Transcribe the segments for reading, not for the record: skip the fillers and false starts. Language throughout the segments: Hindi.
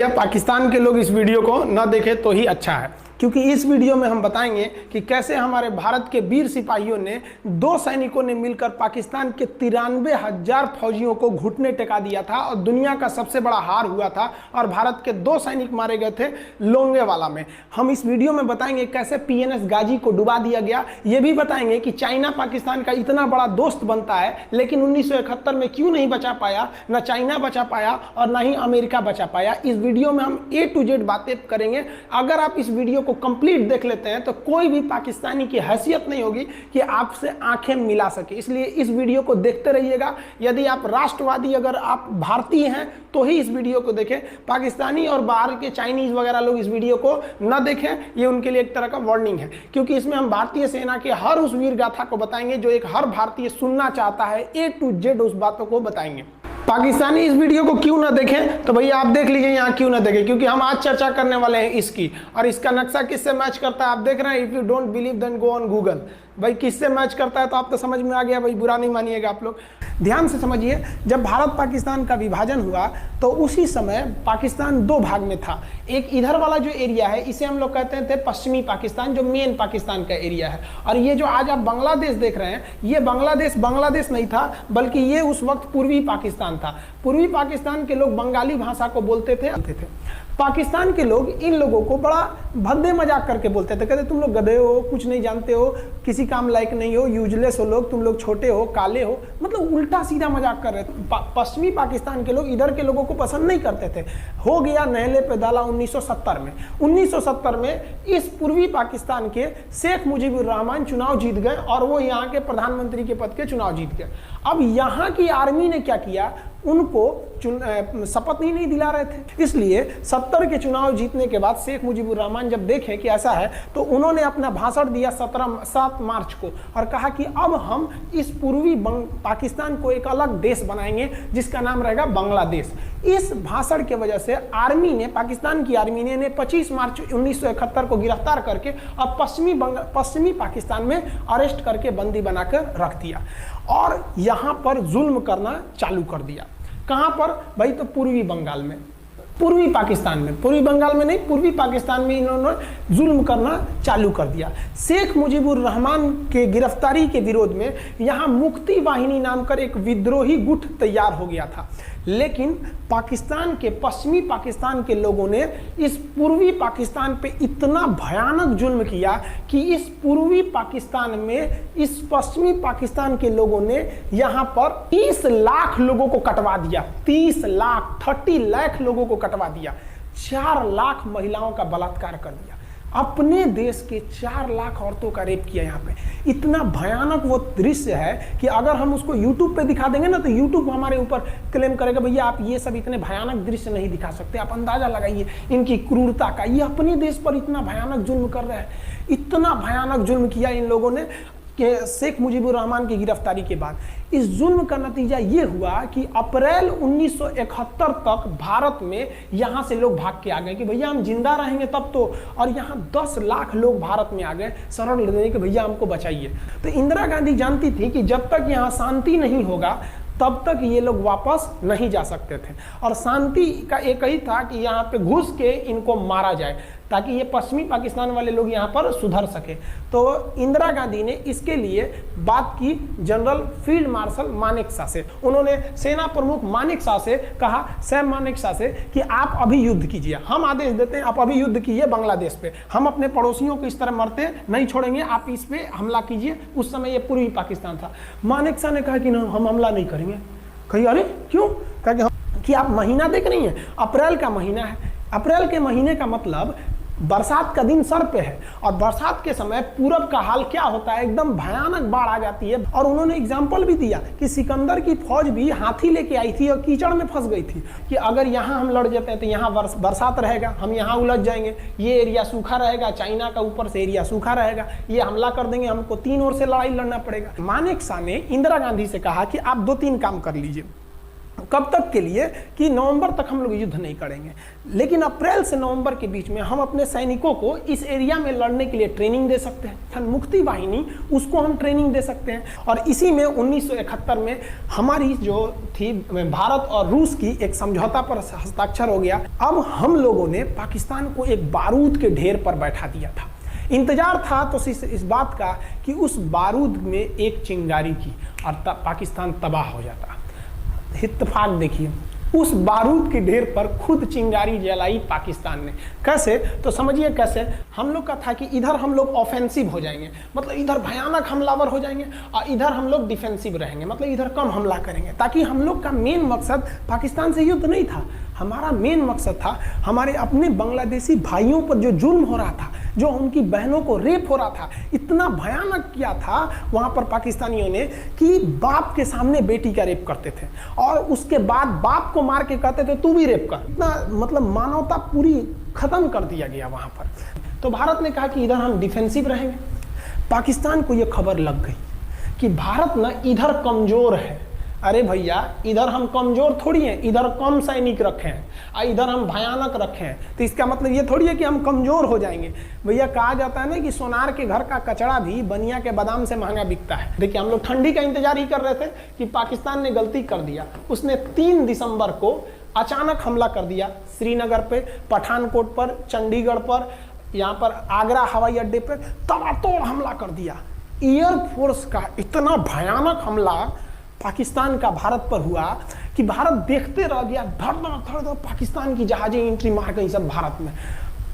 या पाकिस्तान के लोग इस वीडियो को न देखें तो ही अच्छा है, क्योंकि इस वीडियो में हम बताएंगे कि कैसे हमारे भारत के वीर सिपाहियों ने दो सैनिकों ने मिलकर पाकिस्तान के 93,000 फौजियों को घुटने टेका दिया था और दुनिया का सबसे बड़ा हार हुआ था और भारत के दो सैनिक मारे गए थे लोंगेवाला में। हम इस वीडियो में बताएंगे कैसे पीएनएस गाजी को डुबा दिया गया। ये भी बताएंगे कि चाइना पाकिस्तान का इतना बड़ा दोस्त बनता है लेकिन 1971 में क्यों नहीं बचा पाया, ना चाइना बचा पाया और ना ही अमेरिका बचा पाया। इस वीडियो में हम A to Z बातें करेंगे। अगर आप इस वीडियो को कंप्लीट देख लेते हैं तो कोई भी पाकिस्तानी की हैसियत नहीं होगी कि आपसे आंखें मिला सके, इसलिए इस वीडियो को देखते रहिएगा। यदि आप राष्ट्रवादी, अगर आप भारतीय हैं तो ही इस वीडियो को देखें। पाकिस्तानी और बाहर के चाइनीज वगैरह लोग इस वीडियो को न देखें, ये उनके लिए एक तरह का वार्निंग है, क्योंकि इसमें हम भारतीय सेना के हर उस वीर गाथा को बताएंगे जो एक हर भारतीय सुनना चाहता है। A to Z उस बातों को बताएंगे। पाकिस्तानी इस वीडियो को क्यों ना देखें तो भैया आप देख लीजिए यहाँ क्यों ना देखें, क्योंकि हम आज चर्चा करने वाले हैं इसकी, और इसका नक्शा किससे मैच करता है आप देख रहे हैं। If you don't believe then go on Google. भाई किससे मैच करता है तो आप तो समझ में आ गया, भाई बुरा नहीं मानिएगा आप लोग। ध्यान से समझिए, जब भारत पाकिस्तान का विभाजन हुआ तो उसी समय पाकिस्तान दो भाग में था। एक इधर वाला जो एरिया है इसे हम लोग कहते थे पश्चिमी पाकिस्तान, जो मेन पाकिस्तान का एरिया है। और ये जो आज आप बांग्लादेश देख रहे हैं, ये बांग्लादेश नहीं था, बल्कि ये उस वक्त पूर्वी पाकिस्तान था। पूर्वी पाकिस्तान के लोग बंगाली भाषा को बोलते थे। पाकिस्तान के लोग इन लोगों को बड़ा भद्दे मजाक करके बोलते थे, कहते तुम लोग गधे हो, कुछ नहीं जानते हो, किसी काम लायक नहीं हो, यूजलेस हो लोग, तुम लोग छोटे हो, काले हो, मतलब उल्टा सीधा मजाक कर रहे थे। पश्चिमी पाकिस्तान के लोग इधर के लोगों को पसंद नहीं करते थे। हो गया नहले पे दाला 1970 में। 1970 में इस पूर्वी पाकिस्तान के शेख मुजीबुर रहमान चुनाव जीत गए और वो यहाँ के प्रधानमंत्री के पद के चुनाव जीत गए। अब यहाँ की आर्मी ने क्या किया, उनको शपथ ही नहीं दिला रहे थे। इसलिए 70 के चुनाव जीतने के बाद शेख मुजीबुर रहमान जब देखे कि ऐसा है तो उन्होंने अपना भाषण दिया 7 मार्च को और कहा कि अब हम इस पूर्वी पाकिस्तान को एक अलग देश बनाएंगे जिसका नाम रहेगा बांग्लादेश। इस भाषण की वजह से आर्मी ने, पाकिस्तान की आर्मी ने 25 मार्च 1971 को गिरफ्तार करके अब पश्चिमी पाकिस्तान में अरेस्ट करके बंदी बनाकर रख दिया और यहाँ पर जुल्म करना चालू कर दिया। कहां पर भाई, तो पूर्वी बंगाल में, पूर्वी पाकिस्तान में, पूर्वी बंगाल में नहीं, पूर्वी पाकिस्तान में इन्होंने जुल्म करना चालू कर दिया। शेख मुजीबुर रहमान के गिरफ्तारी के विरोध में यहाँ मुक्ति वाहिनी नाम कर एक विद्रोही गुट तैयार हो गया था, लेकिन पाकिस्तान के, पश्चिमी पाकिस्तान के लोगों ने इस पूर्वी पाकिस्तान पे इतना भयानक जुल्म किया कि इस पूर्वी पाकिस्तान में इस पश्चिमी पाकिस्तान के लोगों ने यहाँ पर 30 लाख लोगों को कटवा दिया। 30 लाख लोगों को कटवा दिया। 4 लाख महिलाओं का बलात्कार कर दिया। अपने देश के 4 लाख औरतों का रेप किया। यहाँ पे इतना भयानक वो दृश्य है कि अगर हम उसको YouTube पे दिखा देंगे ना तो YouTube हमारे ऊपर क्लेम करेगा, भैया आप ये सब इतने भयानक दृश्य नहीं दिखा सकते। आप अंदाजा लगाइए इनकी क्रूरता का। ये अपने देश पर इतना भयानक जुल्म कर रहे हैं, इतना भयानक जुल्म किया इन लोगों ने कि शेख मुजीबुर रहमान की गिरफ्तारी के बाद इस जुल्म का नतीजा ये हुआ कि अप्रैल 1971 तक भारत में यहाँ से लोग भाग के आ गए कि भैया हम जिंदा रहेंगे तब तो, और यहाँ 10 लाख लोग भारत में आ गए शरण लेने कि भैया हमको बचाइए। तो इंदिरा गांधी जानती थी कि जब तक यहाँ शांति नहीं होगा तब तक ये लोग वापस नहीं जा सकते थे, और शांति का एक ही था कि यहाँ पे घुस के इनको मारा जाए ताकि ये पश्चिमी पाकिस्तान वाले लोग यहाँ पर सुधर सके। तो इंदिरा गांधी ने इसके लिए बात की जनरल फील्ड मार्शल मानेकशॉ से। उन्होंने सेना प्रमुख मानेकशॉ से कहा, सैम मानेकशॉ से, कि आप अभी युद्ध कीजिए, हम आदेश देते हैं आप अभी युद्ध कीजिए बांग्लादेश पे, हम अपने पड़ोसियों को इस तरह मरते नहीं छोड़ेंगे, आप इस पे हमला कीजिए। उस समय ये पूर्वी पाकिस्तान था। मानेकशॉ ने कहा कि ना हम हमला नहीं करेंगे। कही अरे क्यों? कहा कि आप महीना देख रही हैं, अप्रैल का महीना है। अप्रैल के महीने का मतलब बरसात का दिन सर पे है, और बरसात के समय पूरब का हाल क्या होता है, एकदम भयानक बाढ़ आ जाती है। और उन्होंने एग्जाम्पल भी दिया कि सिकंदर की फौज भी हाथी लेके आई थी और कीचड़ में फंस गई थी कि अगर यहाँ हम लड़ जाते हैं तो यहाँ बरसात रहेगा, हम यहाँ उलझ जाएंगे, ये एरिया सूखा रहेगा, चाइना का ऊपर से एरिया सूखा रहेगा, ये हमला कर देंगे, हमको 3 ओर से लड़ाई लड़ना पड़ेगा। मानेकशॉ ने इंदिरा गांधी से कहा कि आप 2-3 काम कर लीजिए। कब तक के लिए कि नवंबर तक हम लोग युद्ध नहीं करेंगे, लेकिन अप्रैल से नवंबर के बीच में हम अपने सैनिकों को इस एरिया में लड़ने के लिए ट्रेनिंग दे सकते हैं। मुक्ति वाहिनी उसको हम ट्रेनिंग दे सकते हैं। और इसी में 1971 में हमारी जो थी भारत और रूस की एक समझौता पर हस्ताक्षर हो गया। अब हम लोगों ने पाकिस्तान को एक बारूद के ढेर पर बैठा दिया था। इंतजार था तो इस बात का कि उस बारूद में एक चिंगारी की और तब पाकिस्तान तबाह हो जाता। इत्तेफाक देखिए, उस बारूद के ढेर पर खुद चिंगारी जलाई पाकिस्तान ने। कैसे? तो समझिए कैसे। हम लोग का था कि इधर हम लोग ऑफेंसिव हो जाएंगे, मतलब इधर भयानक हमलावर हो जाएंगे, और इधर हम लोग डिफेंसिव रहेंगे, मतलब इधर कम हमला करेंगे, ताकि हम लोग का मेन मकसद पाकिस्तान से युद्ध नहीं था। हमारा मेन मकसद था हमारे अपने बांग्लादेशी भाइयों पर जो जुल्म हो रहा था, जो उनकी बहनों को रेप हो रहा था, इतना भयानक किया था वहाँ पर पाकिस्तानियों ने कि बाप के सामने बेटी का रेप करते थे और उसके बाद बाप को मार के कहते थे तू भी रेप कर। इतना मतलब मानवता पूरी खत्म कर दिया गया वहाँ पर। तो भारत ने कहा कि इधर हम डिफेंसिव रहेंगे। पाकिस्तान को ये खबर लग गई कि भारत ना इधर कमज़ोर है। अरे भैया, इधर हम कमजोर थोड़ी हैं, इधर कम सैनिक रखे हैं और इधर हम भयानक रखे हैं, तो इसका मतलब ये थोड़ी है कि हम कमजोर हो जाएंगे। भैया कहा जाता है ना कि सोनार के घर का कचड़ा भी बनिया के बादाम से महंगा बिकता है। देखिए, हम लोग ठंडी का इंतजार ही कर रहे थे कि पाकिस्तान ने गलती कर दिया। उसने 3 दिसंबर को अचानक हमला कर दिया श्रीनगर पे, पठानकोट पर, चंडीगढ़ पर, यहाँ पर आगरा हवाई अड्डे पर तबातोड़ हमला कर दिया। एयरफोर्स का इतना भयानक हमला पाकिस्तान का भारत पर हुआ कि भारत देखते रह गया। धड़ धड़ पाकिस्तान की जहाजें एंट्री मार गई सब भारत में,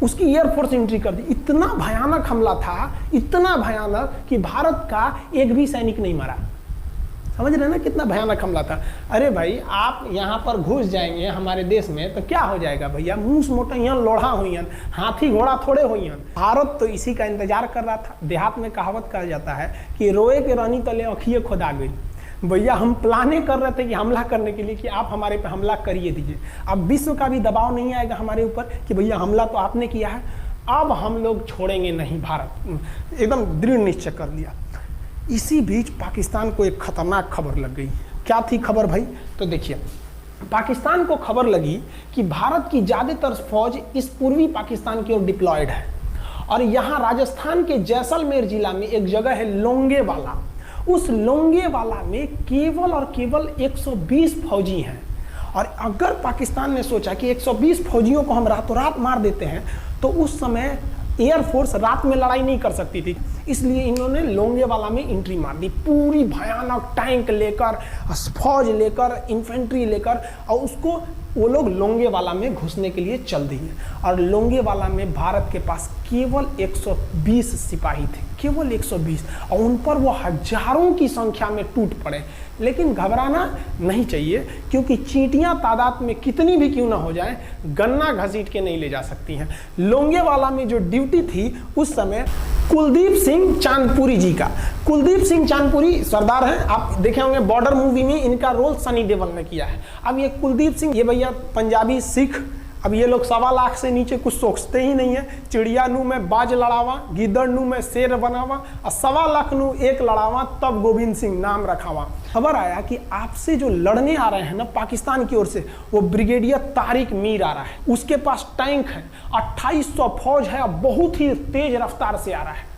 उसकी एयरफोर्स एंट्री कर दी। इतना भयानक हमला था, इतना भयानक कि भारत का एक भी सैनिक नहीं मरा। समझ रहे ना कितना भयानक हमला था। अरे भाई, आप यहाँ पर घुस जाएंगे हमारे देश में तो क्या हो जाएगा भैया? मूस मोटैयन लोढ़ा हुईन, हाथी घोड़ा थोड़े हुईन। भारत तो इसी का इंतजार कर रहा था। देहात में कहावत कहा जाता है कि रोए के रानी तले अखिए खुदा गई। भैया हम प्लाने कर रहे थे कि हमला करने के लिए कि आप हमारे पे हमला करिए दीजिए। अब विश्व का भी दबाव नहीं आएगा हमारे ऊपर कि भैया हमला तो आपने किया है, अब हम लोग छोड़ेंगे नहीं। भारत एकदम दृढ़ निश्चय कर लिया। इसी बीच पाकिस्तान को एक खतरनाक खबर लग गई। क्या थी खबर भाई? तो देखिए, पाकिस्तान को खबर लगी कि भारत की ज़्यादातर फौज इस पूर्वी पाकिस्तान की ओर डिप्लॉयड है और यहाँ राजस्थान के जैसलमेर जिला में एक जगह है लोंगेवाला। उस लोंगेवाला में केवल और केवल 120 फौजी हैं। और अगर पाकिस्तान ने सोचा कि 120 फौजियों को हम रातों रात मार देते हैं तो उस समय एयरफोर्स रात में लड़ाई नहीं कर सकती थी, इसलिए इन्होंने लोंगेवाला में एंट्री मार दी। पूरी भयानक टैंक लेकर, फौज लेकर, इन्फेंट्री लेकर, और उसको वो लोग लोंगेवाला में घुसने के लिए चल दिए। और लोंगेवाला में भारत के पास केवल 120 सिपाही थे, केवल 120, और उन पर वो हजारों की संख्या में टूट पड़े। लेकिन घबराना नहीं चाहिए, क्योंकि चींटियां तादाद में कितनी भी क्यों ना हो जाएं, गन्ना घसीट के नहीं ले जा सकती हैं। लोंगेवाला में जो ड्यूटी थी उस समय कुलदीप सिंह चांदपुरी जी का। कुलदीप सिंह चांदपुरी सरदार हैं, आप देखे होंगे बॉर्डर मूवी में इनका रोल सनी देओल ने किया है। अब ये कुलदीप सिंह, ये भैया पंजाबी सिख, अब ये लोग 1.25 लाख से नीचे कुछ सोचते ही नहीं है। चिड़िया नू में बाज लड़ावा, गिदड़ नू में शेर बनावा, और 1.25 लाख नू एक लड़ावा, तब गोविंद सिंह नाम रखावा। खबर आया कि आपसे जो लड़ने आ रहे हैं ना पाकिस्तान की ओर से, वो ब्रिगेडियर तारिक मीर आ रहा है। उसके पास टैंक है, 2800 फौज है, बहुत ही तेज रफ्तार से आ रहा है।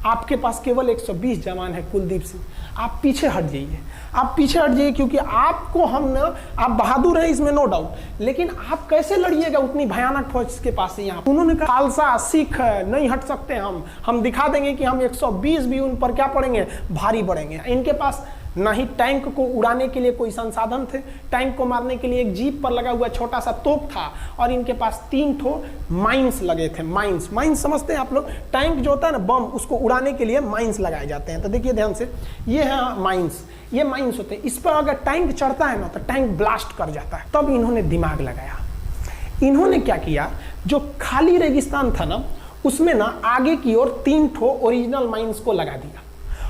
आपके पास केवल 120 जवान है कुलदीप सिंह, आप पीछे हट जाइए, आप पीछे हट जाइए, क्योंकि आपको हम ना, आप बहादुर हैं इसमें नो डाउट, लेकिन आप कैसे लड़िएगा उतनी भयानक फौज के पास से? यहाँ उन्होंने कहा खालसा सिख नहीं हट सकते, हम दिखा देंगे कि हम 120 भी उन पर क्या पड़ेंगे, भारी पड़ेंगे। इनके पास ना ही टैंक को उड़ाने के लिए कोई संसाधन थे, टैंक को मारने के लिए एक जीप पर लगा हुआ छोटा सा तोप था, और इनके पास 3 ठो माइंस लगे थे। माइंस समझते हैं आप लोग? टैंक जो होता है ना बम, उसको उड़ाने के लिए माइंस लगाए जाते हैं। तो देखिए ध्यान से, ये है माइंस, ये माइंस होते हैं। इस पर अगर टैंक चढ़ता है ना तो टैंक ब्लास्ट कर जाता है। तब इन्होंने दिमाग लगाया। इन्होंने क्या किया, जो खाली रेगिस्तान था ना उसमें ना आगे की ओर 3 ठो ओरिजिनल माइंस को लगा दिया,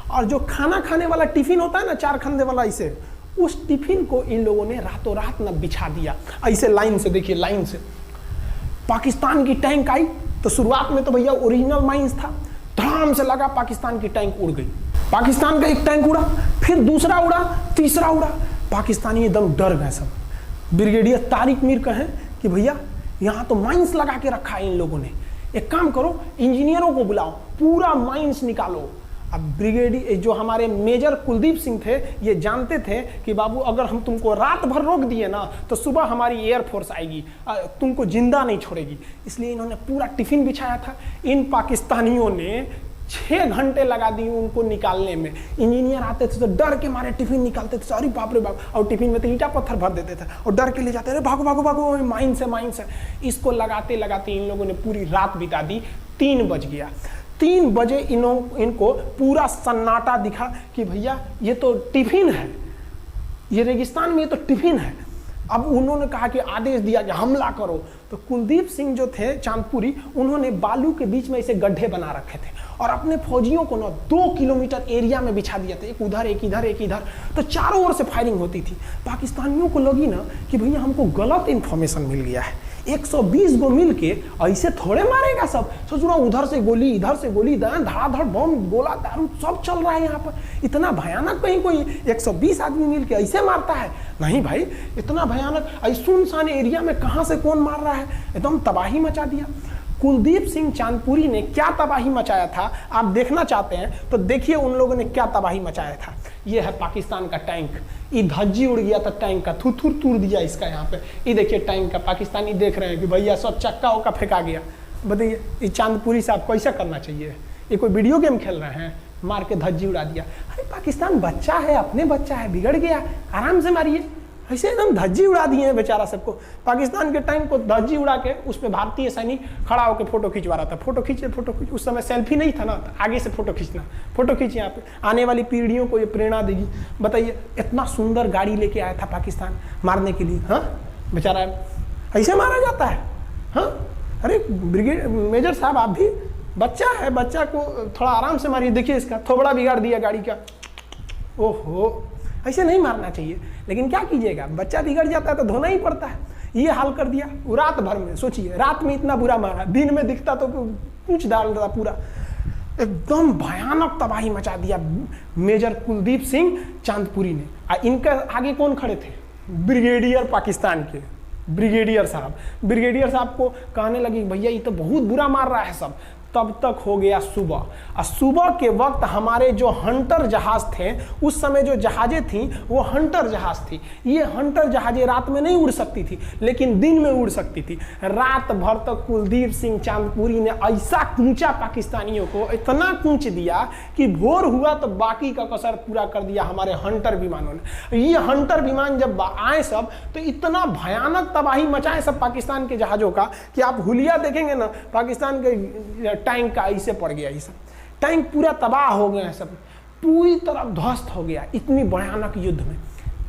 और जो खाना खाने वाला टिफिन होता है ना 4 खंदे वाला, इसे, उस टिफिन को इन लोगों ने रातों रात ना बिछा दिया ऐसे लाइन से। देखिए लाइन से पाकिस्तान की टैंक आई तो शुरुआत में तो भैया ओरिजिनल माइंस था, धड़ाम से लगा, पाकिस्तान की टैंक उड़ गई। पाकिस्तान का एक टैंक उड़ा, फिर दूसरा उड़ा, तीसरा उड़ा, पाकिस्तानी एकदम डर गए सब। ब्रिगेडियर तारिक मीर कहें कि भैया यहाँ तो माइंस लगा के रखा है इन लोगों ने, एक काम करो इंजीनियरों को बुलाओ, पूरा माइंस निकालो। अब ब्रिगेडियर जो हमारे मेजर कुलदीप सिंह थे ये जानते थे कि बाबू अगर हम तुमको रात भर रोक दिए ना तो सुबह हमारी एयरफोर्स आएगी, तुमको जिंदा नहीं छोड़ेगी। इसलिए इन्होंने पूरा टिफिन बिछाया था। इन पाकिस्तानियों ने 6 घंटे लगा दिए उनको निकालने में। इंजीनियर आते थे तो डर के मारे टिफिन निकालते थे, अरे बाप रे बाप, और टिफिन में तो ईंटा पत्थर भर देते थे और डर के ले जाते, अरे भागो भागो भागो, माइंस है माइंस है। इसको लगाते लगाते इन लोगों ने पूरी रात बिता दी। 3 बज गया। 3 बजे इनको पूरा सन्नाटा दिखा कि भैया ये तो टिफिन है, ये रेगिस्तान में ये तो टिफिन है। अब उन्होंने कहा कि आदेश दिया कि हमला करो। तो कुलदीप सिंह जो थे चांदपुरी, उन्होंने बालू के बीच में ऐसे गड्ढे बना रखे थे और अपने फौजियों को ना 2 किलोमीटर एरिया में बिछा दिया था, एक उधर एक इधर एक इधर। तो चारों ओर से फायरिंग होती थी। पाकिस्तानियों को लगी ना कि भैया हमको गलत इंफॉर्मेशन मिल गया है, 120 गो मिल के ऐसे थोड़े मारेगा सब। सोच रहा हूँ उधर से गोली इधर से गोली, धड़ाधड़ बम गोला दारू सब चल रहा है यहाँ पर। इतना भयानक कहीं कोई 120 आदमी मिल के ऐसे मारता है? नहीं भाई, इतना भयानक सुनसान एरिया में कहाँ से कौन मार रहा है, एकदम तबाही मचा दिया। कुलदीप सिंह चांदपुरी ने क्या तबाही मचाया था आप देखना चाहते हैं तो देखिए उन लोगों ने क्या तबाही मचाया था। ये है पाकिस्तान का टैंक, ये धज्जी उड़ गया था टैंक का, थुथुर तूर दिया इसका यहाँ पे। ये देखिए टैंक का, पाकिस्तानी देख रहे हैं कि भैया सब चक्का होकर फेंका गया। बताइए ये चांदपुरी साहब कैसा करना चाहिए? ये कोई वीडियो गेम खेल रहे हैं? मार के धज्जी उड़ा दिया। अरे पाकिस्तान बच्चा है, अपने बच्चा है, बिगड़ गया, आराम से मारिए। ऐसे एकदम धज्जी उड़ा दिए हैं बेचारा सबको। पाकिस्तान के टैंक को धज्जी उड़ा के उस पर भारतीय सैनिक खड़ा होकर फोटो खिंचवा रहा था। फोटो खींचे फोटो खींच, उस समय सेल्फी नहीं था ना, तो आगे से फोटो खींचना, फोटो खींचे। यहाँ पे आने वाली पीढ़ियों को ये प्रेरणा देगी। बताइए इतना सुंदर गाड़ी लेके आया था पाकिस्तान मारने के लिए, हाँ बेचारा ऐसे मारा जाता है? हाँ अरे ब्रिगेड मेजर साहब आप भी बच्चा है, बच्चा को थोड़ा आराम से मारिए। देखिए इसका थोबड़ा बिगाड़ दिया गाड़ी का। ओहो, ऐसे नहीं मारना चाहिए, लेकिन क्या कीजिएगा, बच्चा बिगड़ जाता है तो धोना ही पड़ता है। ये हाल कर दिया रात भर में। सोचिए रात में इतना बुरा मारा, दिन में दिखता तो पूछ डाल रहा पूरा। एकदम भयानक तबाही मचा दिया मेजर कुलदीप सिंह चांदपुरी ने। इनके आगे कौन खड़े थे? ब्रिगेडियर पाकिस्तान के ब्रिगेडियर साहब। ब्रिगेडियर साहब को कहने लगी भैया ये तो बहुत बुरा मार रहा है सब। तब तक हो गया सुबह, और सुबह के वक्त हमारे जो हंटर जहाज थे, उस समय जो जहाजें थी वो हंटर जहाज थी। ये हंटर जहाजें रात में नहीं उड़ सकती थी लेकिन दिन में उड़ सकती थी। रात भर तक कुलदीप सिंह चांदपुरी ने ऐसा कूचा पाकिस्तानियों को, इतना कूच दिया कि भोर हुआ तो बाकी का कसर पूरा कर दिया हमारे हंटर विमानों ने। ये हंटर विमान जब आए सब तो इतना भयानक तबाही मचाए सब पाकिस्तान के जहाजों का कि आप हुलिया देखेंगे ना, पाकिस्तान के टैंक का ऐसे पड़ गया। ये सब टैंक पूरा तबाह हो गया, सब पूरी तरह ध्वस्त हो गया इतनी भयानक युद्ध में।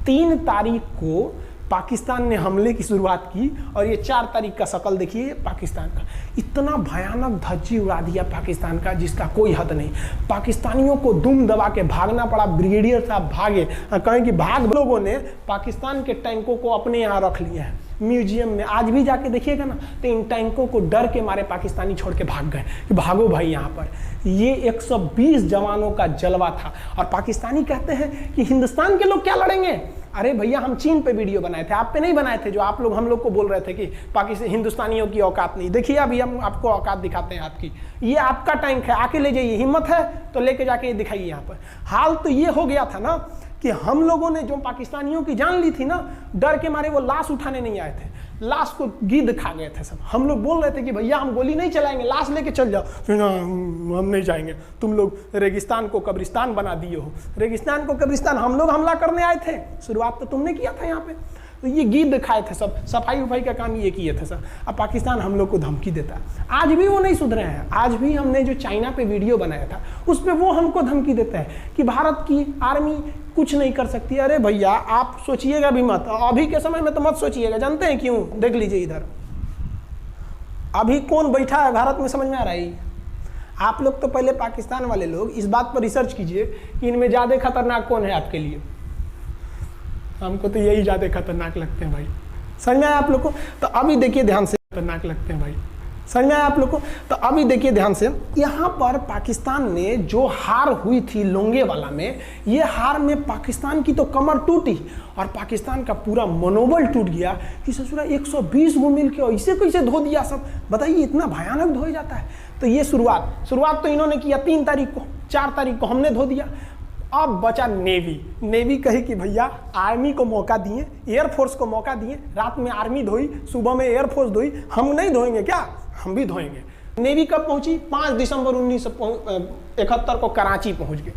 3 तारीख को पाकिस्तान ने हमले की शुरुआत की और ये 4 तारीख का शकल देखिए पाकिस्तान का। इतना भयानक धज्जी उड़ा दिया पाकिस्तान का जिसका कोई हद नहीं। पाकिस्तानियों को दुम दबा के भागना पड़ा। ब्रिगेडियर साहब भागे, कहें कि भाग। लोगों ने पाकिस्तान के टैंकों को अपने यहाँ रख लिए हैं म्यूजियम में। आज भी जाके देखिएगा ना तो इन टैंकों को डर के मारे पाकिस्तानी छोड़ के भाग गए कि भागो भाई यहाँ पर। ये 120 जवानों का जलवा था। और पाकिस्तानी कहते हैं कि हिंदुस्तान के लोग क्या लड़ेंगे। अरे भैया हम चीन पे वीडियो बनाए थे, आप पे नहीं बनाए थे, जो आप लोग हम लोग को बोल रहे थे कि पाकिस्तान हिंदुस्तानियों की औकात नहीं। देखिए अभी हम आपको औकात दिखाते हैं आपकी। ये आपका टैंक है, आके ले जाइए, हिम्मत है तो लेके जाके दिखाइए यहाँ पर। हाल तो ये हो गया था ना कि हम लोगों ने जो पाकिस्तानियों की जान ली थी ना, डर के मारे वो लाश उठाने नहीं आए थे, लाश को गिद्ध खा गए थे सब। हम लोग बोल रहे थे कि भैया हम गोली नहीं चलाएंगे, लाश लेके चल जाओ। हम नहीं जाएंगे, तुम लोग रेगिस्तान को कब्रिस्तान बना दिए हो। रेगिस्तान को कब्रिस्तान हम लोग हमला करने आए थे, शुरुआत तो तुमने किया था यहाँ पे। तो ये गिद्ध खाए थे सब, सफाई उफाई का काम ये किए थे सब। अब पाकिस्तान हम लोग को धमकी देता है। आज भी वो नहीं सुधरे हैं। आज भी हमने जो चाइना पे वीडियो बनाया था उस पर वो हमको धमकी देता है कि भारत की आर्मी कुछ नहीं कर सकती। अरे भैया आप सोचिएगा भी मत, अभी के समय में तो मत सोचिएगा। जानते हैं क्यों? देख लीजिए इधर अभी कौन बैठा है भारत में, समझ में आ रहा है? आप लोग तो पहले पाकिस्तान वाले लोग इस बात पर रिसर्च कीजिए कि इनमें ज़्यादा खतरनाक कौन है आपके लिए। हमको तो यही ज़्यादा खतरनाक लगते हैं भाई, समझ में आया आप लोग को? तो अभी देखिए ध्यान से, खतरनाक लगते हैं भाई। समझ में आया आप लोग को? तो अभी देखिए ध्यान से, यहाँ पर पाकिस्तान ने जो हार हुई थी लोंगेवाला में, ये हार में पाकिस्तान की तो कमर टूटी और पाकिस्तान का पूरा मनोबल टूट गया कि ससुरा 120 गो मिल के ऐसे कैसे धो दिया सब। बताइए इतना भयानक धोया जाता है। तो ये शुरुआत तो इन्होंने किया 3 तारीख को, 4 तारीख को हमने धो दिया। अब बचा नेवी कही कि भैया आर्मी को मौका दिए, एयरफोर्स को मौका दिए, रात में आर्मी धोई, सुबह में एयरफोर्स धोई, हम नहीं धोएंगे क्या? हम भी धोएंगे। नेवी कब पहुंची? 5 दिसंबर 1971 को कराची पहुंच गई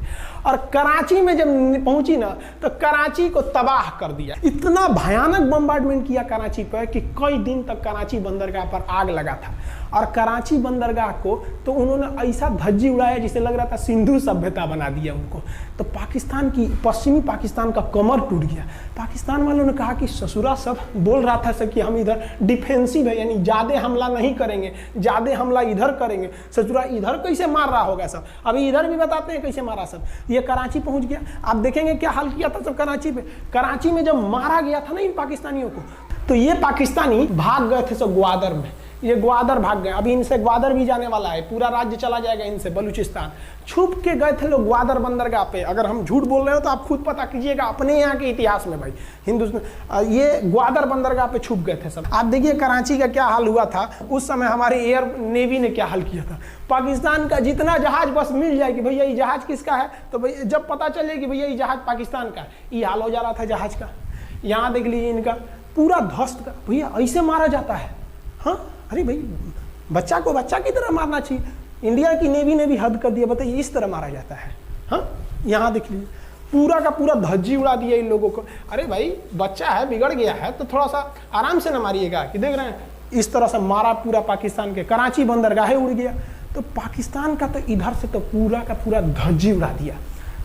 और कराची में जब पहुंची ना तो कराची को तबाह कर दिया। इतना भयानक बम्बार्डमेंट किया कराची पर कि कई दिन तक कराची बंदरगाह पर आग लगा था और कराची बंदरगाह को तो उन्होंने ऐसा धज्जी उड़ाया जिसे लग रहा था सिंधु सभ्यता बना दिया उनको। तो पाकिस्तान की, पश्चिमी पाकिस्तान का कमर टूट गया। पाकिस्तान वालों ने कहा कि ससुरा सब बोल रहा था कि हम इधर डिफेंसिव है, यानी ज़्यादा हमला नहीं करेंगे, ज़्यादा हमला इधर करेंगे। ससुरा इधर कैसे मार रहा होगा सब, अभी इधर भी बताते हैं कैसे मारा सब। ये कराची पहुंच गया। आप देखेंगे क्या हाल किया था सब कराची पे। कराची में जब मारा गया था ना इन पाकिस्तानियों को, तो ये पाकिस्तानी भाग गए थे सब ग्वादर में। ये ग्वादर भाग गए। अभी इनसे ग्वादर भी जाने वाला है, पूरा राज्य चला जाएगा इनसे, बलूचिस्तान। छुप के गए थे लोग ग्वादर बंदरगाह पे। अगर हम झूठ बोल रहे हो तो आप खुद पता कीजिएगा अपने यहाँ के इतिहास में भाई, हिंदुस्तान ये ग्वादर बंदरगाह पे छुप गए थे सब। आप देखिए कराची का क्या हाल हुआ था उस समय। हमारे एयर नेवी ने क्या हाल किया था। पाकिस्तान का जितना जहाज बस मिल जाए कि भैया ये जहाज किसका है, तो भैया जब पता चले कि भैया ये जहाज पाकिस्तान का है, ये हाल हो जा रहा था जहाज का। यहाँ देख लीजिए इनका पूरा ध्वस्त का। भैया ऐसे मारा जाता है? हाँ, अरे भाई बच्चा को बच्चा की तरह मारना चाहिए। इंडिया की नेवी ने भी हद कर दिया। बताइए इस तरह मारा जाता है? हाँ, यहाँ देख लीजिए पूरा का पूरा धज्जी उड़ा दिया इन लोगों को। अरे भाई बच्चा है, बिगड़ गया है तो थोड़ा सा आराम से ना मारिएगा कि देख रहे हैं इस तरह से मारा पूरा पाकिस्तान के। कराची बंदरगाह उड़ गया। तो पाकिस्तान का तो इधर से तो पूरा का पूरा धज्जी उड़ा दिया।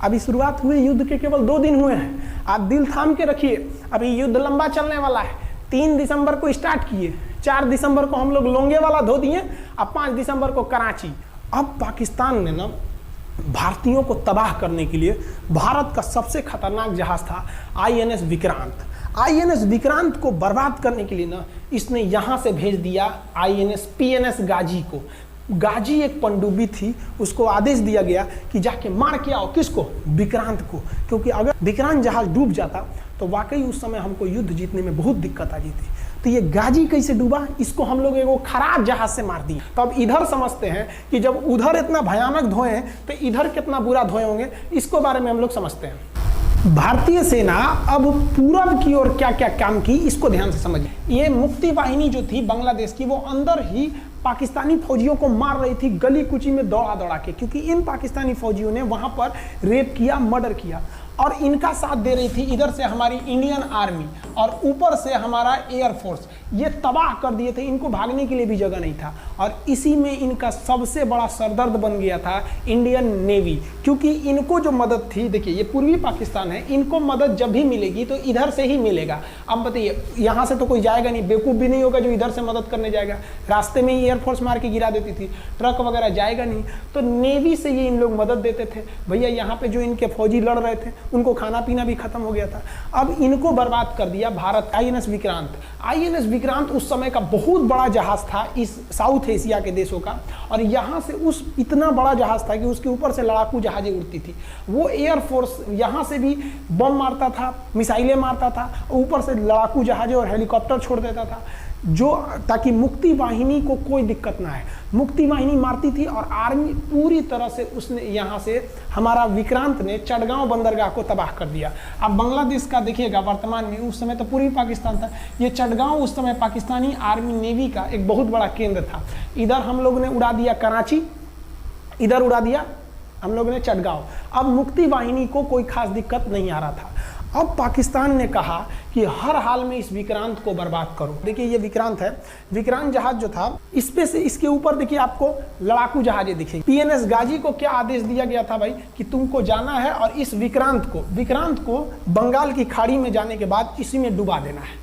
अभी शुरुआत हुए युद्ध के केवल 2 दिन हुए हैं। आप दिल थाम के रखिए, अभी युद्ध लंबा चलने वाला है। 3 दिसंबर को स्टार्ट किए, 4 दिसंबर को हम लोग लोंगेवाला धो दिए, अब 5 दिसंबर को कराची। अब पाकिस्तान ने ना भारतीयों को तबाह करने के लिए भारत का सबसे खतरनाक जहाज था INS विक्रांत। INS विक्रांत को बर्बाद करने के लिए ना इसने यहाँ से भेज दिया INS PNS गाजी को। गाजी एक पनडुब्बी थी, उसको आदेश दिया गया कि जाके मार के आओ। किसको? विक्रांत को। क्योंकि अगर विक्रांत जहाज डूब जाता तो वाकई उस समय हमको युद्ध जीतने में बहुत दिक्कत आ जाती। तो ये गाजी कैसे डूबा, इसको हम लोग एगो खराब जहाज से मार दिए। तो अब इधर समझते हैं कि जब उधर इतना भयानक धोए तो इधर कितना बुरा धोए होंगे, इसको बारे में हम लोग समझते हैं। भारतीय सेना अब पूरब की ओर क्या क्या काम की, इसको ध्यान से समझिए। ये मुक्ति वाहिनी जो थी बांग्लादेश की, वो अंदर ही पाकिस्तानी फौजियों को मार रही थी गली कुची में दौड़ा दौड़ा के, क्योंकि इन पाकिस्तानी फौजियों ने वहां पर रेप किया, मर्डर किया और इनका साथ दे रही थी इधर से हमारी इंडियन आर्मी और ऊपर से हमारा एयरफोर्स। ये तबाह कर दिए थे, इनको भागने के लिए भी जगह नहीं था। और इसी में इनका सबसे बड़ा सरदर्द बन गया था इंडियन नेवी, क्योंकि इनको जो मदद थी, देखिए ये पूर्वी पाकिस्तान है, इनको मदद जब भी मिलेगी तो इधर से ही मिलेगा। अब बताइए यहाँ से तो कोई जाएगा नहीं, बेवकूफ़ भी नहीं होगा जो इधर से मदद करने जाएगा। रास्ते में ही एयरफोर्स मार के गिरा देती थी, ट्रक वगैरह जाएगा नहीं, तो नेवी से ये इन लोग मदद देते थे। भैया यहाँ पे जो इनके फौजी लड़ रहे थे उनको खाना पीना भी खत्म हो गया था। अब इनको बर्बाद कर दिया भारत। INS विक्रांत, INS विक्रांत उस समय का बहुत बड़ा जहाज था इस साउथ एशिया के देशों का, और यहाँ से उस इतना बड़ा जहाज था कि उसके ऊपर से लड़ाकू जहाजें उड़ती थी। वो एयरफोर्स यहाँ से भी बम मारता था, मिसाइलें मारता था, ऊपर से लड़ाकू जहाजें और हेलीकॉप्टर छोड़ देता था, जो ताकि मुक्ति वाहिनी को कोई दिक्कत ना है। मुक्ति वाहिनी मारती थी और आर्मी पूरी तरह से उसने यहाँ से हमारा विक्रांत ने चटगांव बंदरगाह को तबाह कर दिया। अब बांग्लादेश का देखिएगा वर्तमान में, उस समय तो पूर्वी पाकिस्तान था, ये चटगांव उस समय पाकिस्तानी आर्मी नेवी का एक बहुत बड़ा केंद्र था। इधर हम लोग ने उड़ा दिया कराची, इधर उड़ा दिया हम लोग ने चटगांव। अब मुक्ति वाहिनी को कोई खास दिक्कत नहीं आ रहा था। अब पाकिस्तान ने कहा कि हर हाल में इस विक्रांत को बर्बाद करो। देखिए ये विक्रांत है, विक्रांत जहाज जो था इस पे से इसके ऊपर देखिए आपको लड़ाकू जहाजें दिखेगी। PNS गाजी को क्या आदेश दिया गया था भाई कि तुमको जाना है और इस विक्रांत को बंगाल की खाड़ी में जाने के बाद इसी में डुबा देना है।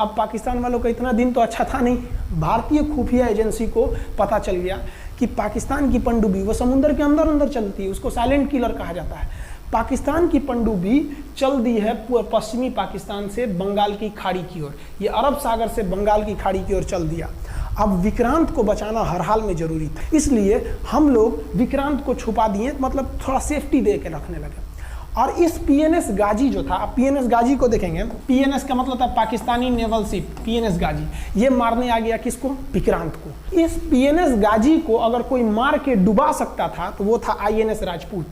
अब पाकिस्तान वालों का इतना दिन तो अच्छा था नहीं, भारतीय खुफिया एजेंसी को पता चल गया कि पाकिस्तान की पनडुब्बी वो समुद्र के अंदर अंदर चलती है, उसको साइलेंट किलर कहा जाता है। पाकिस्तान की पनडुब्बी चल दी है पश्चिमी पाकिस्तान से बंगाल की खाड़ी की ओर, ये अरब सागर से बंगाल की खाड़ी की ओर चल दिया। अब विक्रांत को बचाना हर हाल में जरूरी था, इसलिए हम लोग विक्रांत को छुपा दिए, मतलब थोड़ा सेफ्टी दे के रखने लगे। और इस पीएनएस गाजी जो था, आप पीएनएस गाजी को देखेंगे, पीएनएस का मतलब था पाकिस्तानी नेवल शिप, पीएनएस गाजी, ये मारने आ गया किसको? विक्रांत को। इस पीएनएस गाजी को अगर कोई मार के डुबा सकता था तो वो था आईएनएस राजपूत।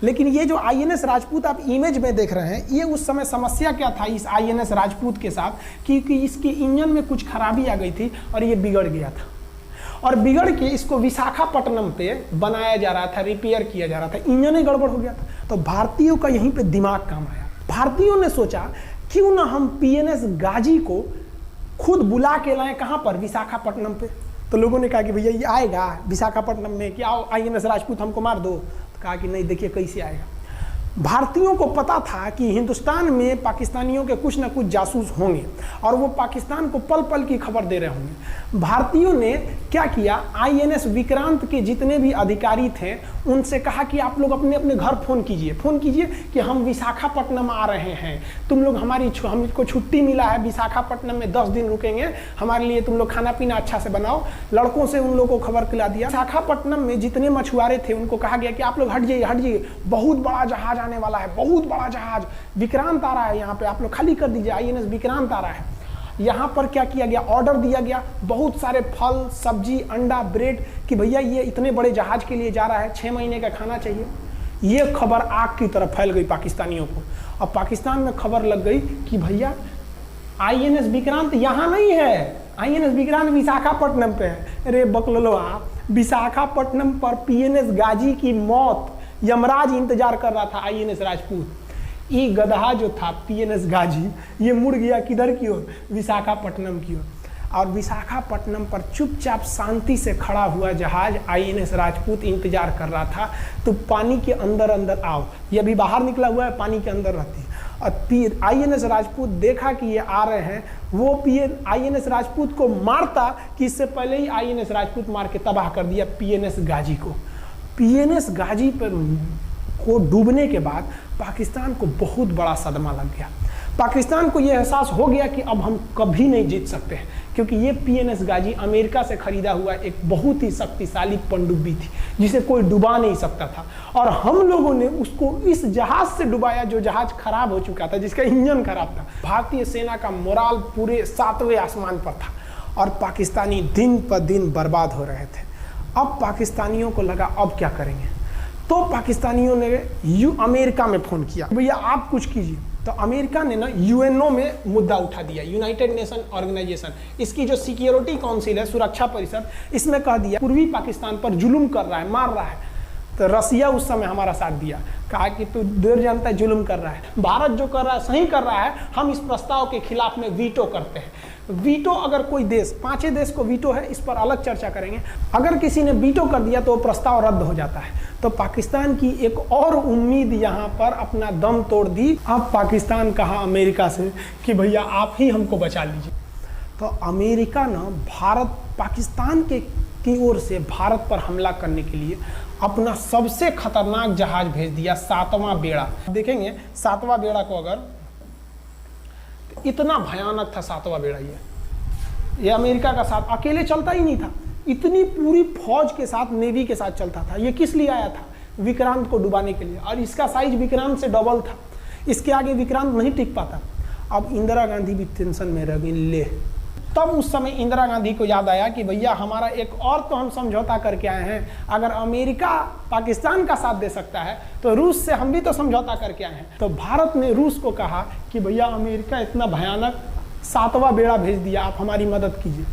लेकिन ये जो आईएनएस राजपूत आप इमेज में देख रहे हैं, ये उस समय समस्या क्या था इस आईएनएस राजपूत के साथ, क्योंकि इसके इंजन में कुछ खराबी आ गई थी और ये बिगड़ गया था, और बिगड़ के इसको विशाखापट्टनम पे बनाया जा रहा था, रिपेयर किया जा रहा था, इंजन ही गड़बड़ हो गया था। तो भारतीयों का यहीं पे दिमाग काम आया। भारतीयों ने सोचा क्यों ना हम पीएनएस गाजी को खुद बुला के लाएं, कहां पर? विशाखापट्टनम पे। तो लोगों ने कहा कि भैया ये आएगा विशाखापट्टनम में, कि आओ आईएनएस राजपूत हमको मार दो। तो कहा कि नहीं, देखिए कैसे आएगा। भारतीयों को पता था कि हिंदुस्तान में पाकिस्तानियों के कुछ ना कुछ जासूस होंगे और वो पाकिस्तान को पल पल की खबर दे रहे होंगे। भारतीयों ने क्या किया, आईएनएस विक्रांत के जितने भी अधिकारी थे उनसे कहा कि आप लोग अपने अपने घर फोन कीजिए कि हम विशाखापट्टनम आ रहे हैं, तुम लोग हमको छुट्टी मिला है, विशाखापट्टनम में 10 दिन रुकेंगे, हमारे लिए तुम लोग खाना पीना अच्छा से बनाओ। लड़कों से उन लोगों को खबर खिला दिया। विशाखापट्टनम में जितने मछुआरे थे उनको कहा गया कि आप लोग हट जाइए, बहुत बड़ा जहाज आने वाला है, बहुत बड़ा जहाज विक्रांत आ रहा है, यहाँ पे आप लोग खाली कर दीजिए, आईएनएस विक्रांत आ रहा है। यहाँ पर क्या किया गया, ऑर्डर दिया गया, बहुत सारे फल सब्जी अंडा ब्रेड, कि भैया ये इतने बड़े जहाज के लिए जा रहा है, 6 महीने का खाना चाहिए। ये खबर आग की तरफ फैल गई पाकिस्तानियों को। अब पाकिस्तान में खबर लग गई कि भैया आईएनएस विक्रांत यहाँ नहीं है, आईएनएस विक्रांत विशाखापट्टनम पे है। अरे बकलोलवा, विशाखापट्टनम पर पीएनएस गाजी की मौत यमराज इंतजार कर रहा था, आईएनएस राजपूत। ये गधा जो था पीएनएस गाजी, ये मुड़ गया किधर की ओर? विशाखापट्टनम की ओर। और विशाखापट्टनम पर चुपचाप शांति से खड़ा हुआ जहाज आईएनएस राजपूत इंतजार कर रहा था, तो पानी के अंदर अंदर आओ। ये अभी बाहर निकला हुआ है, पानी के अंदर रहती है। और आईएनएस राजपूत देखा कि ये आ रहे हैं, वो आईएनएस राजपूत को मारता कि इससे पहले ही आईएनएस राजपूत मार के तबाह कर दिया पीएनएस गाजी को। पीएनएस गाजी पर को डूबने के बाद पाकिस्तान को बहुत बड़ा सदमा लग गया। पाकिस्तान को यह एहसास हो गया कि अब हम कभी नहीं जीत सकते हैं, क्योंकि ये पीएनएस गाजी अमेरिका से खरीदा हुआ एक बहुत ही शक्तिशाली पनडुब्बी थी जिसे कोई डुबा नहीं सकता था, और हम लोगों ने उसको इस जहाज से डुबाया जो जहाज खराब हो चुका था, जिसका इंजन खराब था। भारतीय सेना का मोराल पूरे 7वें आसमान पर था और पाकिस्तानी दिन पर दिन बर्बाद हो रहे थे। अब पाकिस्तानियों को लगा अब क्या करेंगे, तो पाकिस्तानियों ने अमेरिका में फ़ोन किया, भैया आप कुछ कीजिए। तो अमेरिका ने ना यूएनओ में मुद्दा उठा दिया, यूनाइटेड नेशन ऑर्गेनाइजेशन, इसकी जो सिक्योरिटी काउंसिल है, सुरक्षा परिषद, इसमें कह दिया पूर्वी पाकिस्तान पर जुल्म कर रहा है, मार रहा है। तो रसिया उस समय हमारा साथ दिया, कहा कि तू देर जानता है जुल्म कर रहा है, भारत जो कर रहा है सही कर रहा है, हम इस प्रस्ताव के खिलाफ में वीटो करते हैं। वीटो अगर कोई देश, 5 देश को वीटो है, इस पर अलग चर्चा करेंगे, अगर किसी ने वीटो कर दिया तो वो प्रस्ताव रद्द हो जाता है। तो पाकिस्तान की एक और उम्मीद यहाँ पर अपना दम तोड़ दी। अब पाकिस्तान कहा अमेरिका से कि भैया आप ही हमको बचा लीजिए। तो अमेरिका ना पाकिस्तान की ओर से भारत पर हमला करने के लिए अपना सबसे खतरनाक जहाज भेज दिया, 7वां बेड़ा। देखेंगे 7वां बेड़ा को, अगर इतना भयानक था 7वां बेड़ा, ये अमेरिका का साथ अकेले चलता ही नहीं था, इतनी पूरी फौज के साथ, नेवी के साथ चलता था। ये किस लिए आया था? विक्रांत को डुबाने के लिए, और इसका साइज विक्रांत से डबल था, इसके आगे विक्रांत नहीं टिक पाता। अब इंदिरा गांधी भी टेंशन में रह गई। ले, तब उस समय इंदिरा गांधी को याद आया कि भैया हमारा एक और तो हम समझौता करके आए हैं, अगर अमेरिका पाकिस्तान का साथ दे सकता है तो रूस से हम भी तो समझौता करके आए हैं। तो भारत ने रूस को कहा कि भैया अमेरिका इतना भयानक 7वां बेड़ा भेज दिया, आप हमारी मदद कीजिए।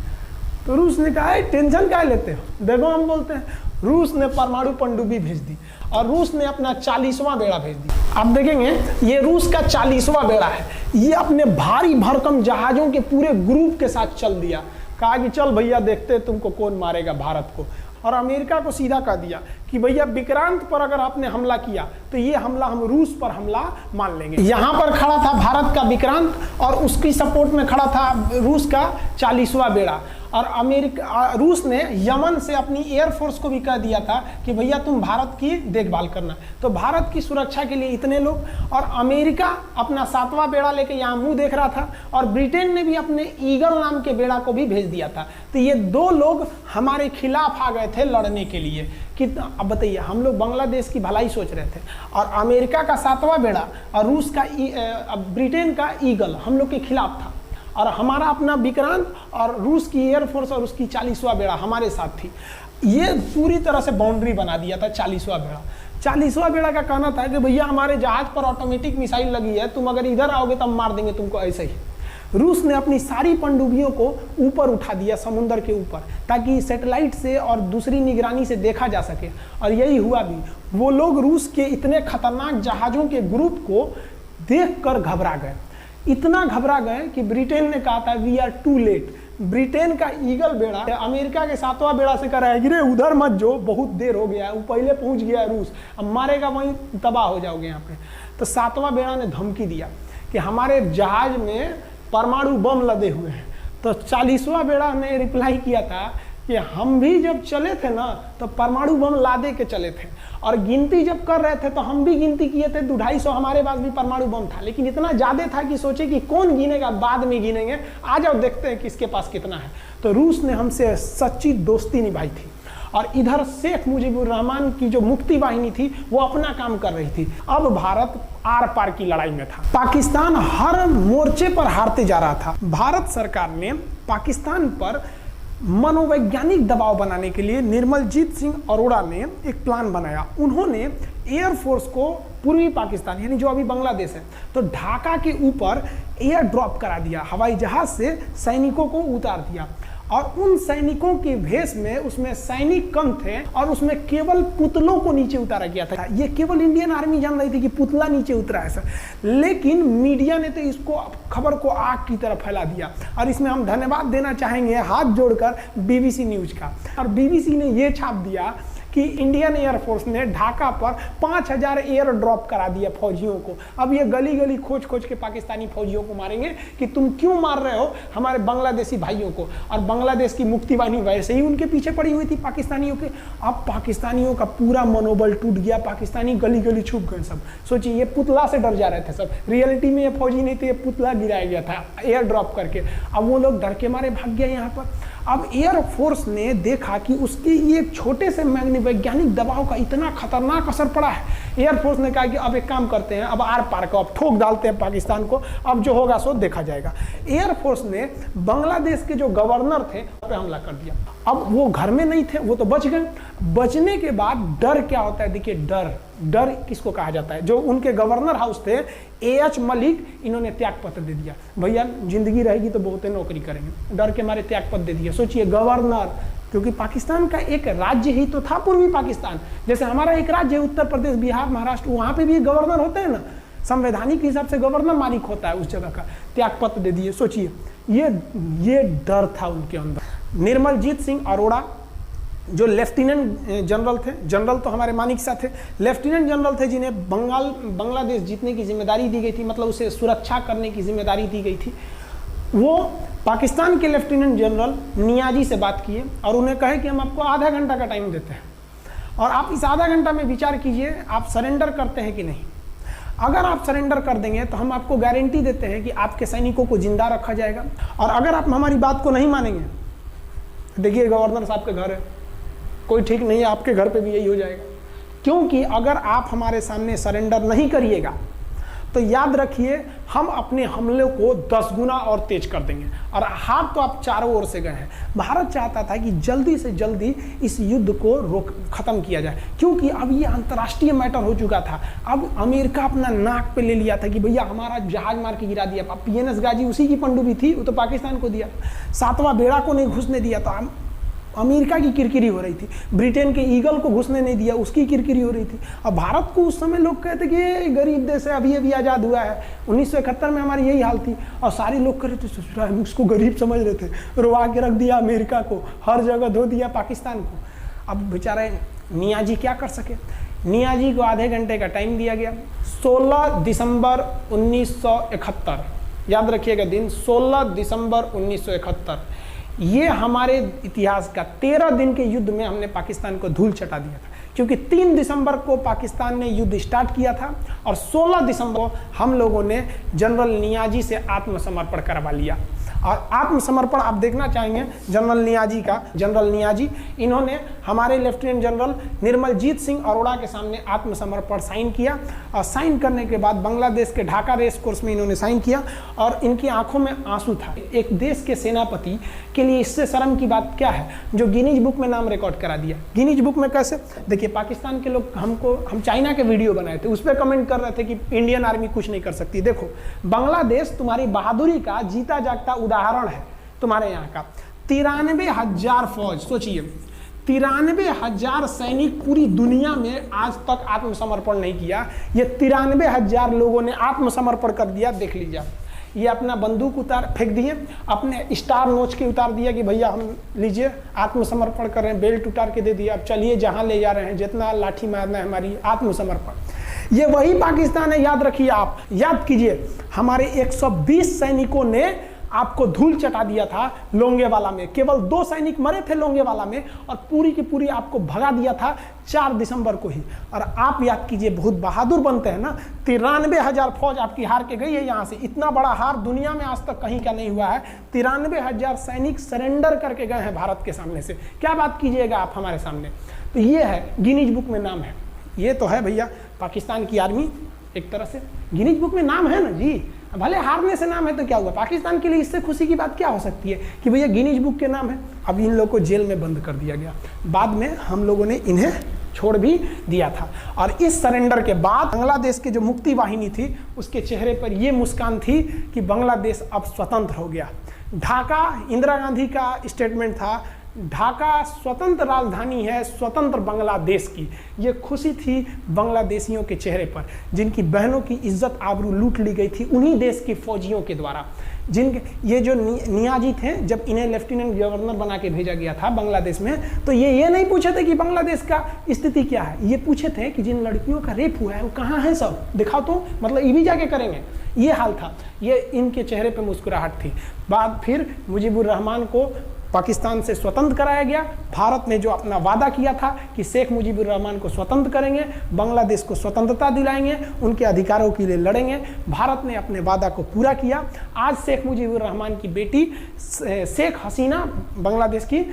तो रूस ने कहा टेंशन क्या लेते हो, देखो हम बोलते हैं। रूस ने परमाणु पनडुब्बी भेज दी और रूस ने अपना 40वां बेड़ा भेज दिया। आप देखेंगे ये रूस का 40वां बेड़ा है, ये अपने भारी भरकम जहाजों के पूरे ग्रुप के साथ चल दिया, कहा कि चल भैया देखते तुमको कौन मारेगा भारत को। और अमेरिका को सीधा कह दिया कि भैया विक्रांत पर अगर आपने हमला किया तो ये हमला हम रूस पर हमला मान लेंगे। यहाँ पर खड़ा था भारत का विक्रांत और उसकी सपोर्ट में खड़ा था रूस का 40वां बेड़ा। और रूस ने यमन से अपनी एयरफोर्स को भी कह दिया था कि भैया तुम भारत की देखभाल करना। तो भारत की सुरक्षा के लिए इतने लोग, और अमेरिका अपना 7वां बेड़ा लेके यहाँ मुंह देख रहा था, और ब्रिटेन ने भी अपने ईगल नाम के बेड़ा को भी भेज दिया था। तो ये 2 लोग हमारे खिलाफ आ गए थे लड़ने के लिए। कितना, अब बताइए, हम लोग बांग्लादेश की भलाई सोच रहे थे और अमेरिका का 7वां बेड़ा और रूस का ब्रिटेन का ईगल हम लोग के खिलाफ था, और हमारा अपना विक्रांत और रूस की एयरफोर्स और उसकी 40वां बेड़ा हमारे साथ थी। ये पूरी तरह से बाउंड्री बना दिया था 40वां बेड़ा। 40वां बेड़ा का कहना था कि भैया हमारे जहाज पर ऑटोमेटिक मिसाइल लगी है, तुम अगर इधर आओगे तो हम मार देंगे तुमको ऐसे ही। रूस ने अपनी सारी पनडुब्बियों को ऊपर उठा दिया समुद्र के ऊपर, ताकि सैटेलाइट से और दूसरी निगरानी से देखा जा सके, और यही हुआ भी। वो लोग रूस के इतने खतरनाक जहाज़ों के ग्रुप को देखकर घबरा गए, इतना घबरा गए कि ब्रिटेन ने कहा था we are too late. Britain का ईगल बेड़ा अमेरिका के 7वां बेड़ा से कह रहा है कि रे उधर मत जो, बहुत देर हो गया है, वो पहले पहुंच गया है रूस, अब मारेगा वहीं तबाह हो जाओगे यहाँ पे। तो 7वां बेड़ा ने धमकी दिया कि हमारे जहाज में परमाणु बम लदे हुए हैं। तो 40वां बेड़ा ने रिप्लाई किया था कि हम भी जब चले थे ना तो परमाणु बम लादे के चले थे, और गिनती जब कर रहे थे तो हम भी गिनती किए थे 250 हमारे पास भी परमाणु बम था, लेकिन इतना ज्यादा था कि सोचे कि कौन गिनेगा, बाद में गिनेंगे, आ जाओ देखते हैं किसके पास कितना है। तो रूस ने हमसे सच्ची दोस्ती निभाई थी, और इधर शेख मुजीबुर रहमान की जो मुक्ति वाहिनी थी वो अपना काम कर रही थी। अब भारत आर पार की लड़ाई में था। पाकिस्तान हर मोर्चे पर हारते जा रहा था। भारत सरकार ने पाकिस्तान पर मनोवैज्ञानिक दबाव बनाने के लिए निर्मलजीत सिंह अरोड़ा ने एक प्लान बनाया। उन्होंने एयरफोर्स को पूर्वी पाकिस्तान यानी जो अभी बांग्लादेश है, तो ढाका के ऊपर एयर ड्रॉप करा दिया, हवाई जहाज से सैनिकों को उतार दिया, और उन सैनिकों के भेष में उसमें सैनिक कम थे, और उसमें केवल पुतलों को नीचे उतारा गया था। ये केवल इंडियन आर्मी जान रही थी कि पुतला नीचे उतरा है सर, लेकिन मीडिया ने तो इसको खबर को आग की तरह फैला दिया। और इसमें हम धन्यवाद देना चाहेंगे हाथ जोड़कर BBC न्यूज का। और BBC ने ये छाप दिया कि इंडियन एयरफोर्स ने ढाका पर 5000 एयर ड्रॉप करा दिया फौजियों को। अब ये गली गली खोज खोज के पाकिस्तानी फौजियों को मारेंगे कि तुम क्यों मार रहे हो हमारे बांग्लादेशी भाइयों को। और बांग्लादेश की मुक्ति वाहिनी वैसे ही उनके पीछे पड़ी हुई थी पाकिस्तानियों के। अब पाकिस्तानियों का पूरा मनोबल टूट गया, पाकिस्तानी गली गली छुप गए सब। सोचिए, ये पुतला से डर जा रहे थे सब, रियलिटी में ये फौजी नहीं थे, ये पुतला गिराया गया था एयर ड्रॉप करके। अब वो लोग डर के मारे भाग गए यहाँ पर। अब एयरफोर्स ने देखा कि उसके ये छोटे से वैज्ञानिक दबाव का इतना खतरनाक असर पड़ा है। एयरफोर्स ने कहा कि अब एक काम करते हैं, अब आर पार को अब ठोक डालते हैं पाकिस्तान को, अब जो होगा सो देखा जाएगा। एयरफोर्स ने बांग्लादेश के जो गवर्नर थे उन पे हमला कर दिया। अब वो घर में नहीं थे, वो तो बच गए। बचने के बाद डर क्या होता है, देखिए डर किसको कहा जाता है। जो उनके गवर्नर हाउस थे AH मलिक, इन्होंने त्याग पत्र दे दिया, भैया जिंदगी रहेगी तो बहुत नौकरी करेंगे, डर के मारे त्याग पत्र दे दिया। सोचिए, गवर्नर, क्योंकि पाकिस्तान का एक राज्य ही तो था पूर्वी पाकिस्तान, जैसे हमारा एक राज्य है उत्तर प्रदेश, बिहार, महाराष्ट्र, वहां पे भी गवर्नर होते हैं ना, संवैधानिक हिसाब से गवर्नर मालिक होता है उस जगह का। त्याग पत्र दे दिए। सोचिए, ये डर था उनके अंदर। निर्मलजीत सिंह अरोड़ा जो लेफ्टिनेंट जनरल थे, जनरल तो हमारे मानिक शाह थे, लेफ्टिनेंट जनरल थे जिन्हें बांग्लादेश जीतने की जिम्मेदारी दी गई थी, मतलब उसे सुरक्षा करने की जिम्मेदारी दी गई थी। वो पाकिस्तान के लेफ्टिनेंट जनरल नियाजी से बात किए और उन्हें कहे कि हम आपको आधा घंटा का टाइम देते हैं, और आप इस आधा घंटा में विचार कीजिए आप सरेंडर करते हैं कि नहीं। अगर आप सरेंडर कर देंगे तो हम आपको गारंटी देते हैं कि आपके सैनिकों को जिंदा रखा जाएगा, और अगर आप हमारी बात को नहीं मानेंगे, देखिए गवर्नर साहब के घर है, कोई ठीक नहीं है, आपके घर पे भी यही हो जाएगा। क्योंकि अगर आप हमारे सामने सरेंडर नहीं करिएगा तो याद रखिए हम अपने हमले को 10 गुना और तेज कर देंगे। और हाथ तो आप चारों ओर से गए हैं। भारत चाहता था कि जल्दी से जल्दी इस युद्ध को खत्म किया जाए, क्योंकि अब ये अंतर्राष्ट्रीय मैटर हो चुका था। अब अमेरिका अपना नाक पे ले लिया था कि भैया हमारा जहाज मार के गिरा दिया। अब PNS गाजी उसी की पनडुब्बी थी, वो तो पाकिस्तान को दिया। 7वां बेड़ा को नहीं घुसने दिया, तो अमेरिका की किरकिरी हो रही थी। ब्रिटेन के ईगल को घुसने नहीं दिया, उसकी किरकिरी हो रही थी। अब भारत को उस समय लोग कहते कि ये गरीब देश है, अभी आज़ाद हुआ है, 1971 में हमारी यही हाल थी। और सारे लोग कह रहे थे, हम उसको गरीब समझ रहे थे, रुआ के रख दिया अमेरिका को, हर जगह धो दिया पाकिस्तान को। अब बेचारे नियाजी क्या कर सके। नियाजी को आधे घंटे का टाइम दिया गया। 16 दिसंबर 1971, याद रखिएगा दिन 16 दिसंबर 1971। ये हमारे इतिहास का 13 दिन के युद्ध में हमने पाकिस्तान को धूल चटा दिया था, क्योंकि 3 दिसंबर को पाकिस्तान ने युद्ध स्टार्ट किया था और 16 दिसंबर को हम लोगों ने जनरल नियाजी से आत्मसमर्पण करवा लिया। और आत्मसमर्पण आप देखना चाहेंगे जनरल नियाजी का। जनरल नियाजी इन्होंने हमारे लेफ्टिनेंट जनरल निर्मलजीत सिंह अरोड़ा के सामने आत्मसमर्पण साइन किया, और साइन करने के बाद बांग्लादेश के ढाका रेस कोर्स में इन्होंने साइन किया, और इनकी आंखों में आंसू था। एक देश के सेनापति के लिए इससे शर्म की बात क्या है, जो गिनीज बुक में नाम रिकॉर्ड करा दिया। गिनीज बुक में कैसे? देखिए, पाकिस्तान के लोग हम चाइना के वीडियो बनाए थे, उस पर कमेंट कर रहे थे कि इंडियन आर्मी कुछ नहीं कर सकती। देखो, बांग्लादेश तुम्हारी बहादुरी का जीता जागता उदाहरण है। तुम्हारे यहाँ का 93,000 फौज, सोचिए 93,000 सैनिक पूरी दुनिया में आज तक आत्मसमर्पण नहीं किया। ये 93,000 लोगों ने आत्मसमर्पण कर दिया। देख लीजिए, ये अपना बंदूक उतार फेंक दिए, अपने स्टार नोच के उतार दिया कि भैया हम लीजिए आत्मसमर्पण कर रहे हैं, बेल्ट उतार के दे दिया, अब चलिए जहाँ ले जा रहे हैं, जितना लाठी मारना है हमारी, आत्मसमर्पण। ये वही पाकिस्तान है, याद रखिए। आप याद कीजिए, हमारे 120 सैनिकों ने आपको धूल चटा दिया था लोंगेवाला में। केवल 2 सैनिक मरे थे लोंगेवाला में, और पूरी की पूरी आपको भगा दिया था 4 दिसंबर को ही। और आप याद कीजिए, बहुत बहादुर बनते हैं ना। 93,000 फौज आपकी हार के गई है यहाँ से। इतना बड़ा हार दुनिया में आज तक कहीं का नहीं हुआ है। 93,000 सैनिक सरेंडर करके गए हैं भारत के सामने से। क्या बात कीजिएगा आप हमारे सामने। तो ये है, गिनीज बुक में नाम है। ये तो है भैया पाकिस्तान की आर्मी, एक तरह से गिनीज बुक में नाम है ना जी। भले हारने से नाम है तो क्या हुआ, पाकिस्तान के लिए इससे खुशी की बात क्या हो सकती है कि भैया गिनीज बुक के नाम है। अब इन लोगों को जेल में बंद कर दिया गया। बाद में हम लोगों ने इन्हें छोड़ भी दिया था। और इस सरेंडर के बाद बांग्लादेश के जो मुक्ति वाहिनी थी, उसके चेहरे पर यह मुस्कान थी कि बांग्लादेश अब स्वतंत्र हो गया। ढाका इंदिरा गांधी का स्टेटमेंट था, ढाका स्वतंत्र राजधानी है स्वतंत्र बांग्लादेश की। ये खुशी थी बांग्लादेशियों के चेहरे पर, जिनकी बहनों की इज्जत आबरू लूट ली गई थी उन्हीं देश के फौजियों के द्वारा। जिनके ये जो नियाजी थे, जब इन्हें लेफ्टिनेंट गवर्नर बना के भेजा गया था बांग्लादेश में, तो ये नहीं पूछे थे कि बांग्लादेश का स्थिति क्या है। ये पूछे थे कि जिन लड़कियों का रेप हुआ है वो कहाँ है, सब दिखाओ तो, मतलब ये भी जाके करेंगे। ये हाल था। ये इनके चेहरे पर मुस्कुराहट थी। बाद फिर मुजीबुर रहमान को पाकिस्तान से स्वतंत्र कराया गया। भारत ने जो अपना वादा किया था कि शेख मुजीबुर रहमान को स्वतंत्र करेंगे, बांग्लादेश को स्वतंत्रता दिलाएंगे, उनके अधिकारों के लिए लड़ेंगे, भारत ने अपने वादा को पूरा किया। आज शेख मुजीबुर रहमान की बेटी शेख हसीना बांग्लादेश की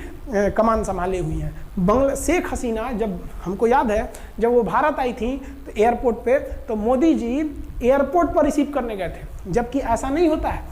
कमान संभाले हुई हैं। शेख हसीना, जब हमको याद है जब वो भारत आई थी तो एयरपोर्ट पे, तो मोदी जी एयरपोर्ट पर रिसीव करने गए थे, जबकि ऐसा नहीं होता है।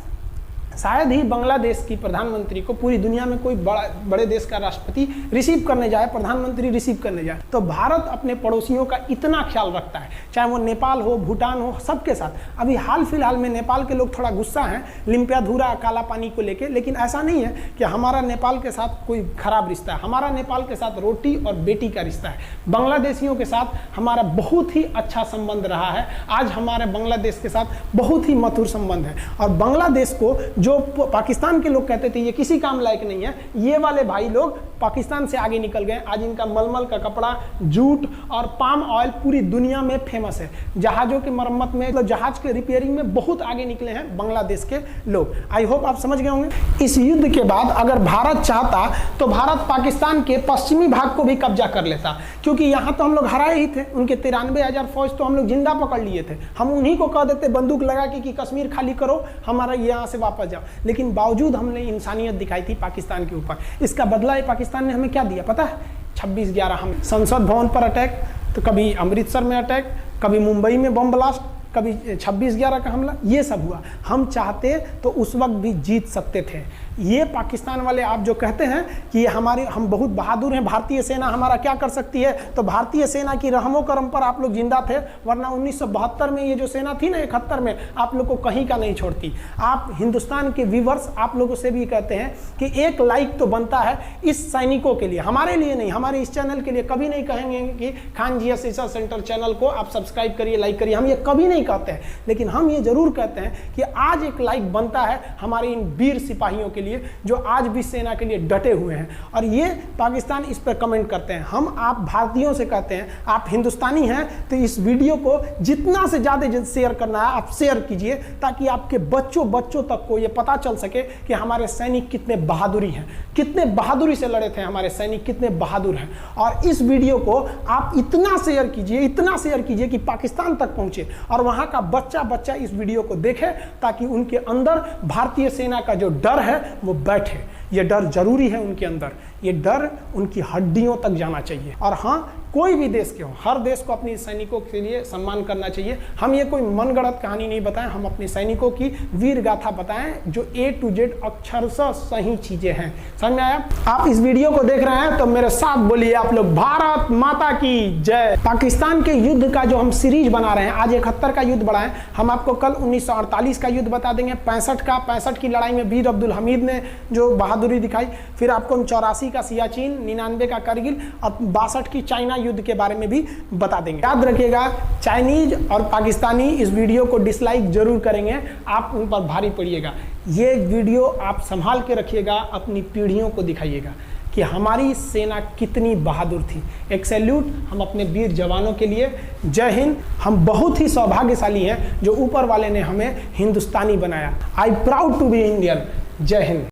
शायद ही बांग्लादेश की प्रधानमंत्री को पूरी दुनिया में कोई बड़े देश का राष्ट्रपति रिसीव करने जाए, प्रधानमंत्री रिसीव करने जाए। तो भारत अपने पड़ोसियों का इतना ख्याल रखता है, चाहे वो नेपाल हो, भूटान हो, सबके साथ। अभी हाल फिलहाल में नेपाल के लोग थोड़ा गुस्सा हैं लिम्पियाधुरा काला पानी को लेके, लेकिन ऐसा नहीं है कि हमारा नेपाल के साथ कोई खराब रिश्ता है। हमारा नेपाल के साथ रोटी और बेटी का रिश्ता है। बांग्लादेशियों के साथ हमारा बहुत ही अच्छा संबंध रहा है। आज हमारे बांग्लादेश के साथ बहुत ही मधुर संबंध है। और बांग्लादेश को जो पाकिस्तान के लोग कहते थे ये किसी काम लायक नहीं है, ये वाले भाई लोग पाकिस्तान से आगे निकल गए। आज इनका मलमल का कपड़ा, जूट और पाम ऑयल पूरी दुनिया में फेमस है। जहाज़ों की मरम्मत में, मतलब जहाज के रिपेयरिंग में बहुत आगे निकले हैं बांग्लादेश के लोग। आई होप आप समझ गए होंगे। इस युद्ध के बाद अगर भारत चाहता तो भारत पाकिस्तान के पश्चिमी भाग को भी कब्जा कर लेता, क्योंकि यहाँ तो हम लोग हराए ही थे। उनके 93,000 फौज तो हम लोग जिंदा पकड़ लिए थे। हम उन्हीं को कह देते बंदूक लगा के कि कश्मीर खाली करो, हमारा यहाँ से वापस जाओ। लेकिन बावजूद हमने इंसानियत दिखाई थी पाकिस्तान के ऊपर। इसका बदला ये पाकिस्तान ने हमें क्या दिया पता है? 26/11 हम संसद भवन पर अटैक, तो कभी अमृतसर में अटैक, कभी मुंबई में बम ब्लास्ट, कभी 26/11 का हमला, ये सब हुआ। हम चाहते तो उस वक्त भी जीत सकते थे। ये पाकिस्तान वाले आप जो कहते हैं कि हम बहुत बहादुर हैं, भारतीय सेना हमारा क्या कर सकती है, तो भारतीय सेना की रहमो करम पर आप लोग जिंदा थे। वरना 1972 में ये जो सेना थी ना, 71 में, आप लोग को कहीं का नहीं छोड़ती। आप हिंदुस्तान के व्यूवर्स आप लोगों से भी कहते हैं कि एक लाइक तो बनता है इस सैनिकों के लिए, हमारे लिए नहीं, हमारे इस चैनल के लिए। कभी नहीं कहेंगे कि खान जी रिसर्च सेंटर चैनल को आप सब्सक्राइब करिए, लाइक करिए, हम ये कभी नहीं कहते हैं। लेकिन हम ये जरूर कहते हैं कि आज एक लाइक बनता है हमारे इन वीर सिपाहियों के के लिए, जो आज भी सेना के लिए डटे हुए हैं। और ये पाकिस्तान इस पर कमेंट करते हैं। हम आप भारतीयों से कहते हैं, आप हिंदुस्तानी हैं तो इस वीडियो को जितना से ज़्यादा शेयर करना है आप शेयर कीजिए, ताकि आपके बच्चों तक को ये पता चल सके कि हमारे सैनिक कितने बहादुरी हैं, कितने बहादुरी से लड़े थे हमारे सैनिक, कितने बहादुर हैं। और इस वीडियो को आप इतना शेयर कीजिए कि पाकिस्तान तक पहुंचे और वहां का बच्चा इस वीडियो को देखे, ताकि उनके अंदर भारतीय सेना का जो डर है वो बैठे। ये डर जरूरी है उनके अंदर, ये डर उनकी हड्डियों तक जाना चाहिए। और हाँ, कोई भी देश के हो, हर देश को अपने सैनिकों के लिए सम्मान करना चाहिए। हम ये कोई मनगढ़ंत कहानी नहीं बताएं, हम अपने सैनिकों की वीर गाथा बताएं जो A to Z अक्षरशः सही चीजें हैं। समझ में आया? आप इस वीडियो को देख रहे हैं तो मेरे साथ बोलिए आप लोग, भारत माता की जय। पाकिस्तान के युद्ध का जो हम सीरीज बना रहे हैं, आज 71 का युद्ध बढ़ाएं, हम आपको कल 1948 का युद्ध बता देंगे, 65 की लड़ाई में वीर अब्दुल हमीद ने जो बहादुरी दिखाई, फिर आपको हम 84 का सियाचिन, 99 का करगिल और 62 की चाइना युद्ध के बारे में भी बता देंगे। याद रखिएगा, चाइनीज और पाकिस्तानी इस वीडियो को डिसलाइक जरूर करेंगे, आप उन पर भारी पड़िएगा। ये वीडियो आप संभाल के रखिएगा, अपनी पीढ़ियों को दिखाइएगा कि हमारी सेना कितनी बहादुर थी। एक सैल्यूट हम अपने वीर जवानों के लिए। जय हिंद। हम बहुत ही सौभाग्यशाली हैं जो ऊपर वाले ने हमें हिंदुस्तानी बनाया। I proud to be Indian. जय हिंद।